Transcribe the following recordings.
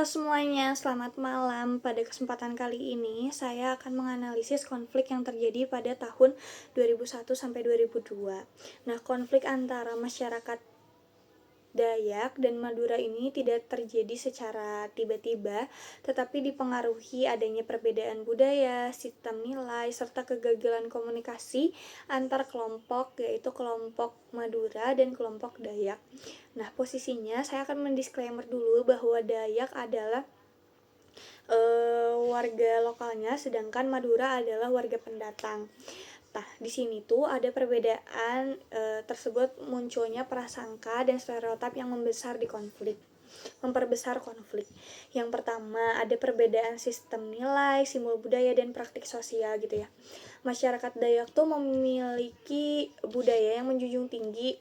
semuanya, selamat malam. Pada kesempatan kali ini, saya akan menganalisis konflik yang terjadi pada tahun 2001 sampai 2002. Nah, konflik antara masyarakat Dayak dan Madura ini tidak terjadi secara tiba-tiba, tetapi dipengaruhi adanya perbedaan budaya, sistem nilai, serta kegagalan komunikasi antar kelompok, yaitu kelompok Madura dan kelompok Dayak. Nah, posisinya saya akan mendisklaimer dulu bahwa Dayak adalah warga lokalnya, sedangkan Madura adalah warga pendatang. Nah, di sini tuh ada perbedaan tersebut munculnya prasangka dan stereotip yang memperbesar konflik. Yang pertama, ada perbedaan sistem nilai, simbol budaya, dan praktik sosial gitu ya. Masyarakat Dayak tuh memiliki budaya yang menjunjung tinggi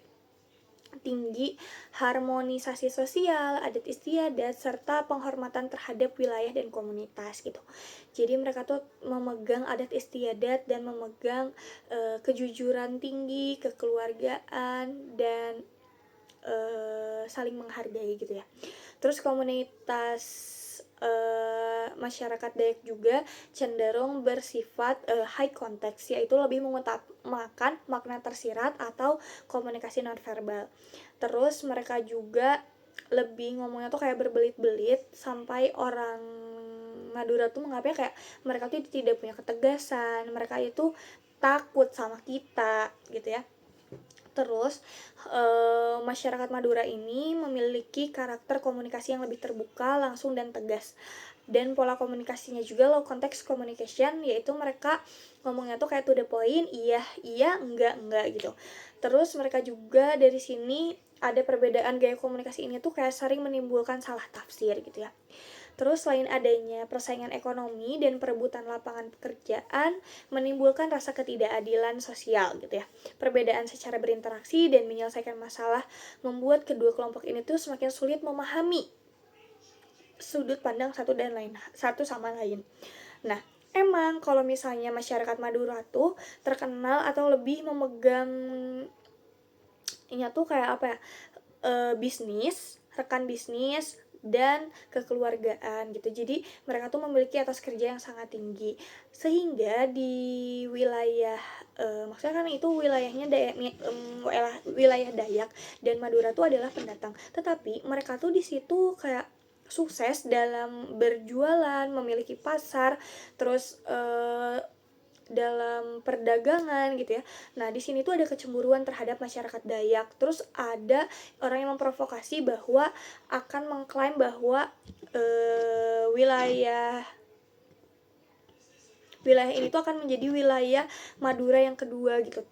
harmonisasi sosial, adat istiadat, serta penghormatan terhadap wilayah dan komunitas gitu. Jadi mereka tuh memegang adat istiadat dan memegang kejujuran tinggi, kekeluargaan, dan saling menghargai gitu ya. Terus komunitas masyarakat Dayak juga cenderung bersifat high context, yaitu lebih mengutamakan makna tersirat atau komunikasi nonverbal. Terus mereka juga lebih ngomongnya tuh kayak berbelit-belit, sampai orang Madura tuh menganggapnya kayak mereka tuh tidak punya ketegasan, mereka itu takut sama kita gitu ya. Terus masyarakat Madura ini memiliki karakter komunikasi yang lebih terbuka, langsung, dan tegas. Dan pola komunikasinya juga low context communication, yaitu mereka ngomongnya tuh kayak to the point, iya, enggak gitu. Terus mereka juga dari sini ada perbedaan gaya komunikasi ini tuh kayak sering menimbulkan salah tafsir gitu ya. Terus selain adanya persaingan ekonomi dan perebutan lapangan pekerjaan menimbulkan rasa ketidakadilan sosial gitu ya. Perbedaan secara berinteraksi dan menyelesaikan masalah membuat kedua kelompok ini tuh semakin sulit memahami sudut pandang satu sama lain. Nah, emang kalau misalnya masyarakat Madura tuh terkenal atau lebih memegang ini tuh kayak apa ya? Bisnis, rekan bisnis, dan kekeluargaan gitu. Jadi mereka tuh memiliki etos kerja yang sangat tinggi, sehingga di wilayah maksudnya kan itu wilayahnya wilayah Dayak dan Madura tuh adalah pendatang, tetapi mereka tuh di situ kayak sukses dalam berjualan, memiliki pasar, terus dalam perdagangan gitu ya. Nah, di sini tuh ada kecemburuan terhadap masyarakat Dayak. Terus ada orang yang memprovokasi bahwa akan mengklaim bahwa wilayah ini tuh akan menjadi wilayah Madura yang kedua gitu.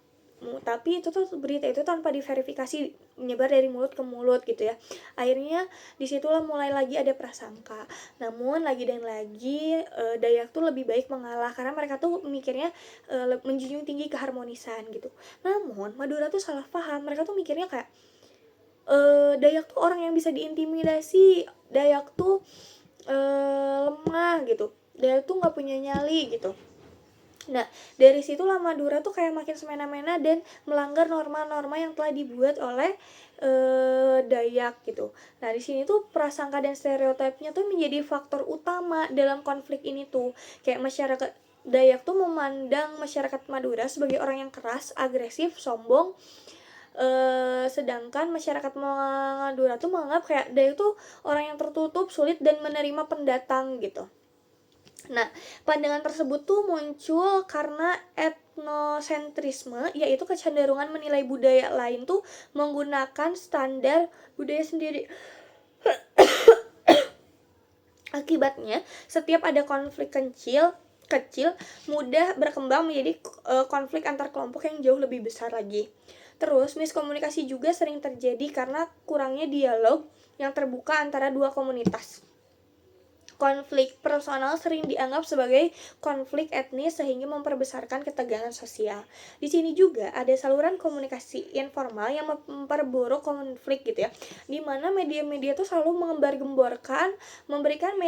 Tapi itu tuh berita itu tanpa diverifikasi, menyebar dari mulut ke mulut gitu ya. Akhirnya disitulah mulai lagi ada prasangka. Namun lagi dan lagi Dayak tuh lebih baik mengalah karena mereka tuh mikirnya menjunjung tinggi keharmonisan gitu. Namun Madura tuh salah paham, mereka tuh mikirnya kayak Dayak tuh orang yang bisa diintimidasi, Dayak tuh lemah gitu, Dayak tuh nggak punya nyali gitu. Nah, dari situlah Madura tuh kayak makin semena-mena dan melanggar norma-norma yang telah dibuat oleh Dayak gitu. Nah, di sini tuh prasangka dan stereotipnya tuh menjadi faktor utama dalam konflik ini tuh. Kayak masyarakat Dayak tuh memandang masyarakat Madura sebagai orang yang keras, agresif, sombong. Sedangkan masyarakat Madura tuh menganggap kayak Dayak tuh orang yang tertutup, sulit, dan menerima pendatang gitu. Nah, pandangan tersebut tuh muncul karena etnosentrisme, yaitu kecenderungan menilai budaya lain tuh menggunakan standar budaya sendiri. Akibatnya, setiap ada konflik kecil mudah berkembang menjadi konflik antar kelompok yang jauh lebih besar lagi. Terus, miskomunikasi juga sering terjadi karena kurangnya dialog yang terbuka antara dua komunitas. Konflik personal sering dianggap sebagai konflik etnis sehingga memperbesarkan ketegangan sosial. Di sini juga ada saluran komunikasi informal yang memperburuk konflik gitu ya. Di mana media-media tuh selalu mengembar-gemborkan, memberikan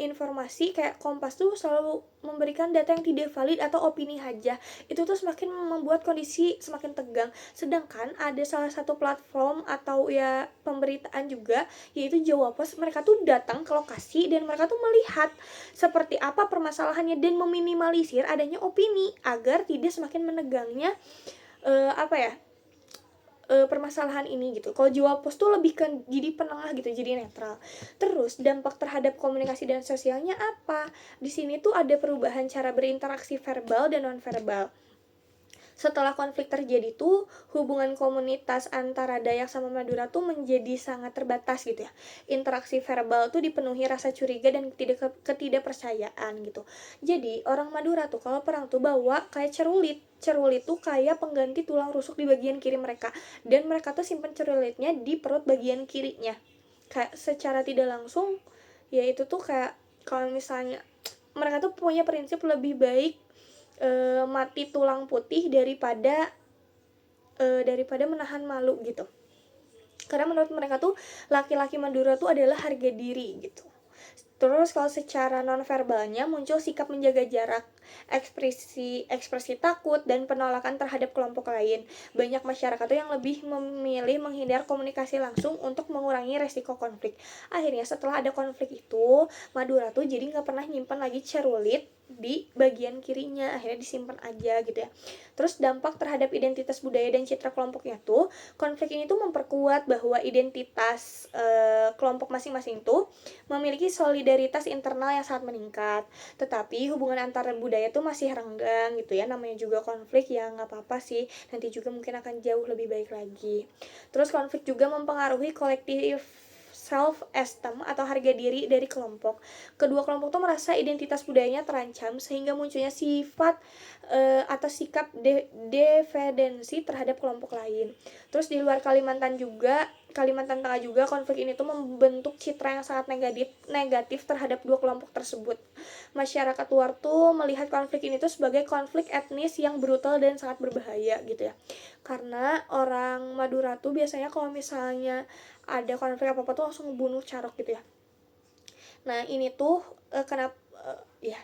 informasi kayak Kompas tuh selalu memberikan data yang tidak valid atau opini aja. Itu tuh semakin membuat kondisi semakin tegang. Sedangkan ada salah satu platform atau ya pemberitaan juga, yaitu Jawa Pos. Mereka tuh datang ke lokasi dan mereka tuh melihat seperti apa permasalahannya dan meminimalisir adanya opini agar tidak semakin menegangnya permasalahan ini gitu. Kalau Jawa Pos tuh lebih ke jadi penengah gitu, jadi netral. Terus dampak terhadap komunikasi dan sosialnya apa? Di sini tuh ada perubahan cara berinteraksi verbal dan nonverbal. Setelah konflik terjadi tuh hubungan komunitas antara Dayak sama Madura tuh menjadi sangat terbatas gitu ya. Interaksi verbal tuh dipenuhi rasa curiga dan ketidakpercayaan gitu. Jadi orang Madura tuh kalau perang tuh bawa kayak cerulit. Cerulit tuh kayak pengganti tulang rusuk di bagian kiri mereka, dan mereka tuh simpan cerulitnya di perut bagian kirinya. Kayak secara tidak langsung ya itu tuh kayak kalau misalnya mereka tuh punya prinsip lebih baik mati tulang putih daripada menahan malu gitu. Karena menurut mereka tuh laki-laki Madura tuh adalah harga diri gitu. Terus kalau secara nonverbalnya muncul sikap menjaga jarak, ekspresi takut dan penolakan terhadap kelompok lain. Banyak masyarakat tuh yang lebih memilih menghindar komunikasi langsung untuk mengurangi resiko konflik. Akhirnya setelah ada konflik itu, Madura tuh jadi nggak pernah nyimpan lagi cerulit di bagian kirinya, akhirnya disimpan aja gitu ya. Terus dampak terhadap identitas budaya dan citra kelompoknya tuh, konflik ini tuh memperkuat bahwa identitas kelompok masing-masing tuh memiliki solidaritas internal yang sangat meningkat. Tetapi hubungan antar budaya tuh masih renggang gitu ya, namanya juga konflik ya nggak apa-apa sih, nanti juga mungkin akan jauh lebih baik lagi. Terus konflik juga mempengaruhi kolektif self-esteem atau harga diri dari kelompok. Kedua kelompok tuh merasa identitas budayanya terancam sehingga munculnya sifat atau sikap dependensi terhadap kelompok lain. Terus di luar Kalimantan Tengah juga konflik ini tuh membentuk citra yang sangat negatif terhadap dua kelompok tersebut. Masyarakat luar tuh melihat konflik ini tuh sebagai konflik etnis yang brutal dan sangat berbahaya gitu ya. Karena orang Madura tuh biasanya kalau misalnya ada konflik apa-apa tuh langsung bunuh carok gitu ya. Nah ini tuh kenapa ya.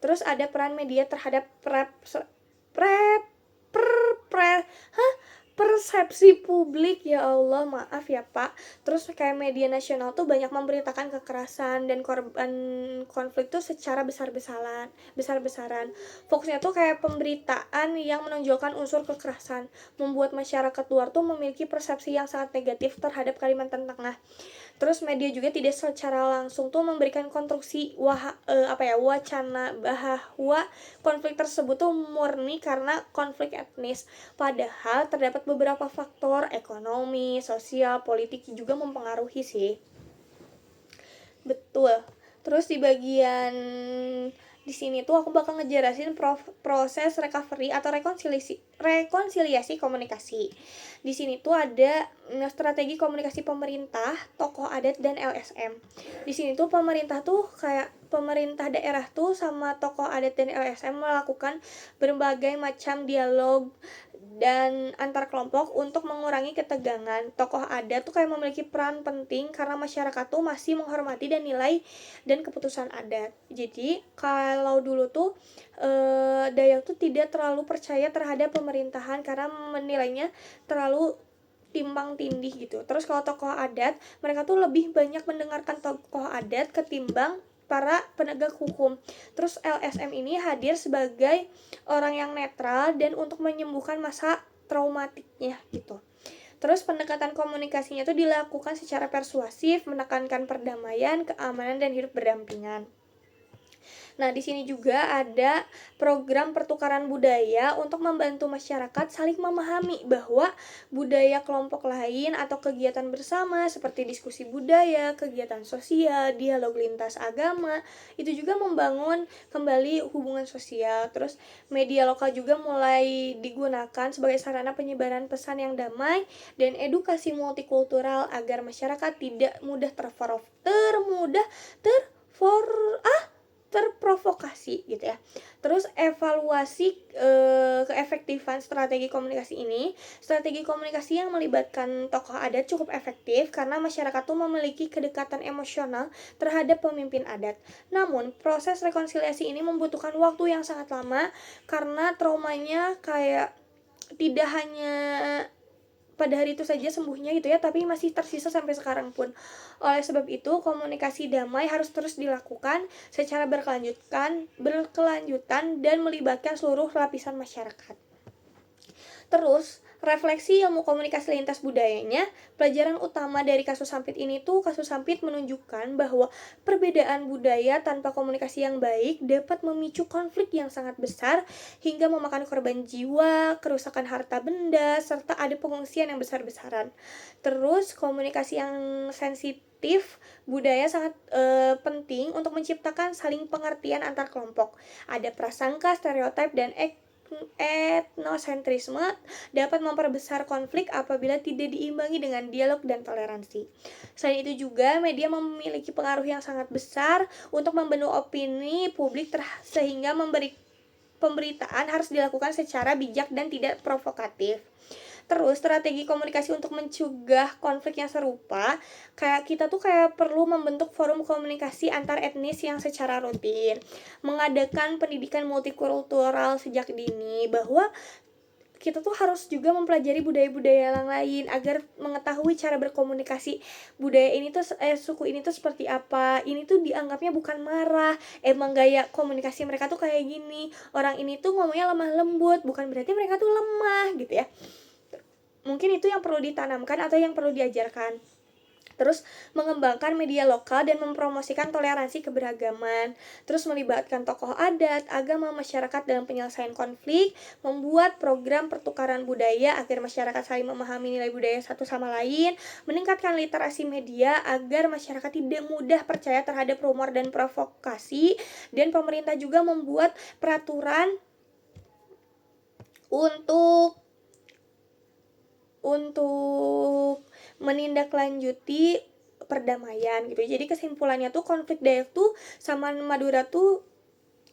Terus ada peran media terhadap persepsi publik, ya Allah maaf ya Pak. Terus kayak media nasional tuh banyak memberitakan kekerasan dan korban konflik tuh secara besar-besaran. Fokusnya tuh kayak pemberitaan yang menonjolkan unsur kekerasan, membuat masyarakat luar tuh memiliki persepsi yang sangat negatif terhadap Kalimantan Tengah. Terus media juga tidak secara langsung tuh memberikan konstruksi wacana bahwa konflik tersebut tuh murni karena konflik etnis. Padahal terdapat beberapa faktor ekonomi, sosial, politik juga mempengaruhi sih. Betul. Terus di sini tuh aku bakal ngejelasin proses recovery atau rekonsiliasi komunikasi. Di sini tuh ada strategi komunikasi pemerintah, tokoh adat dan LSM. Di sini tuh pemerintah daerah tuh sama tokoh adat dan LSM melakukan berbagai macam dialog dan antar kelompok untuk mengurangi ketegangan. Tokoh adat tuh kayak memiliki peran penting karena masyarakat tuh masih menghormati dan nilai dan keputusan adat. Jadi kalau dulu tuh Dayak tuh tidak terlalu percaya terhadap pemerintahan karena menilainya terlalu timbang tindih gitu. Terus kalau tokoh adat, mereka tuh lebih banyak mendengarkan tokoh adat ketimbang para penegak hukum. Terus LSM ini hadir sebagai orang yang netral dan untuk menyembuhkan masa traumatiknya gitu. Terus pendekatan komunikasinya itu dilakukan secara persuasif, menekankan perdamaian, keamanan dan hidup berdampingan. Nah, di sini juga ada program pertukaran budaya untuk membantu masyarakat saling memahami bahwa budaya kelompok lain atau kegiatan bersama seperti diskusi budaya, kegiatan sosial, dialog lintas agama, itu juga membangun kembali hubungan sosial. Terus media lokal juga mulai digunakan sebagai sarana penyebaran pesan yang damai dan edukasi multikultural agar masyarakat tidak mudah terprovokasi gitu ya. Terus evaluasi keefektifan strategi komunikasi ini. Strategi komunikasi yang melibatkan tokoh adat cukup efektif karena masyarakat tuh memiliki kedekatan emosional terhadap pemimpin adat. Namun, proses rekonsiliasi ini membutuhkan waktu yang sangat lama karena traumanya kayak tidak hanya pada hari itu saja sembuhnya gitu ya, tapi masih tersisa sampai sekarang pun. Oleh sebab itu, komunikasi damai harus terus dilakukan secara berkelanjutan dan melibatkan seluruh lapisan masyarakat. Terus, refleksi ilmu komunikasi lintas budayanya, pelajaran utama dari kasus Sampit ini tuh, kasus Sampit menunjukkan bahwa perbedaan budaya tanpa komunikasi yang baik dapat memicu konflik yang sangat besar hingga memakan korban jiwa, kerusakan harta benda, serta ada pengungsian yang besar-besaran. Terus, komunikasi yang sensitif budaya sangat penting untuk menciptakan saling pengertian antar kelompok. Ada prasangka, stereotip, dan etnosentrisme dapat memperbesar konflik apabila tidak diimbangi dengan dialog dan toleransi. Selain itu juga media memiliki pengaruh yang sangat besar untuk membentuk opini publik sehingga pemberitaan harus dilakukan secara bijak dan tidak provokatif. Terus strategi komunikasi untuk mencegah konflik yang serupa, kayak kita tuh kayak perlu membentuk forum komunikasi antar etnis yang secara rutin, mengadakan pendidikan multikultural sejak dini, bahwa kita tuh harus juga mempelajari budaya-budaya yang lain agar mengetahui cara berkomunikasi budaya ini tuh suku ini tuh seperti apa. Ini tuh dianggapnya bukan marah, emang gaya komunikasi mereka tuh kayak gini. Orang ini tuh ngomongnya lemah lembut, bukan berarti mereka tuh lemah gitu ya. Mungkin itu yang perlu ditanamkan atau yang perlu diajarkan. Terus mengembangkan media lokal dan mempromosikan toleransi keberagaman. Terus melibatkan tokoh adat, agama, masyarakat dalam penyelesaian konflik, membuat program pertukaran budaya agar masyarakat saling memahami nilai budaya satu sama lain, meningkatkan literasi media agar masyarakat tidak mudah percaya terhadap rumor dan provokasi, dan pemerintah juga membuat peraturan untuk menindaklanjuti perdamaian gitu. Jadi kesimpulannya tuh konflik Dayak tuh sama Madura tuh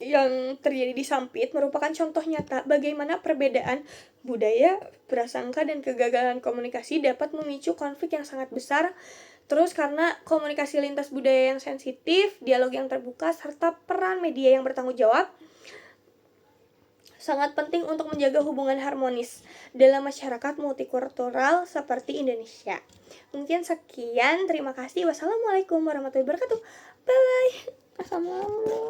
yang terjadi di Sampit merupakan contoh nyata bagaimana perbedaan budaya, prasangka, dan kegagalan komunikasi dapat memicu konflik yang sangat besar. Terus karena komunikasi lintas budaya yang sensitif, dialog yang terbuka, serta peran media yang bertanggung jawab sangat penting untuk menjaga hubungan harmonis dalam masyarakat multikultural seperti Indonesia. Mungkin sekian, terima kasih. Wassalamualaikum warahmatullahi wabarakatuh. Bye. Assalamualaikum.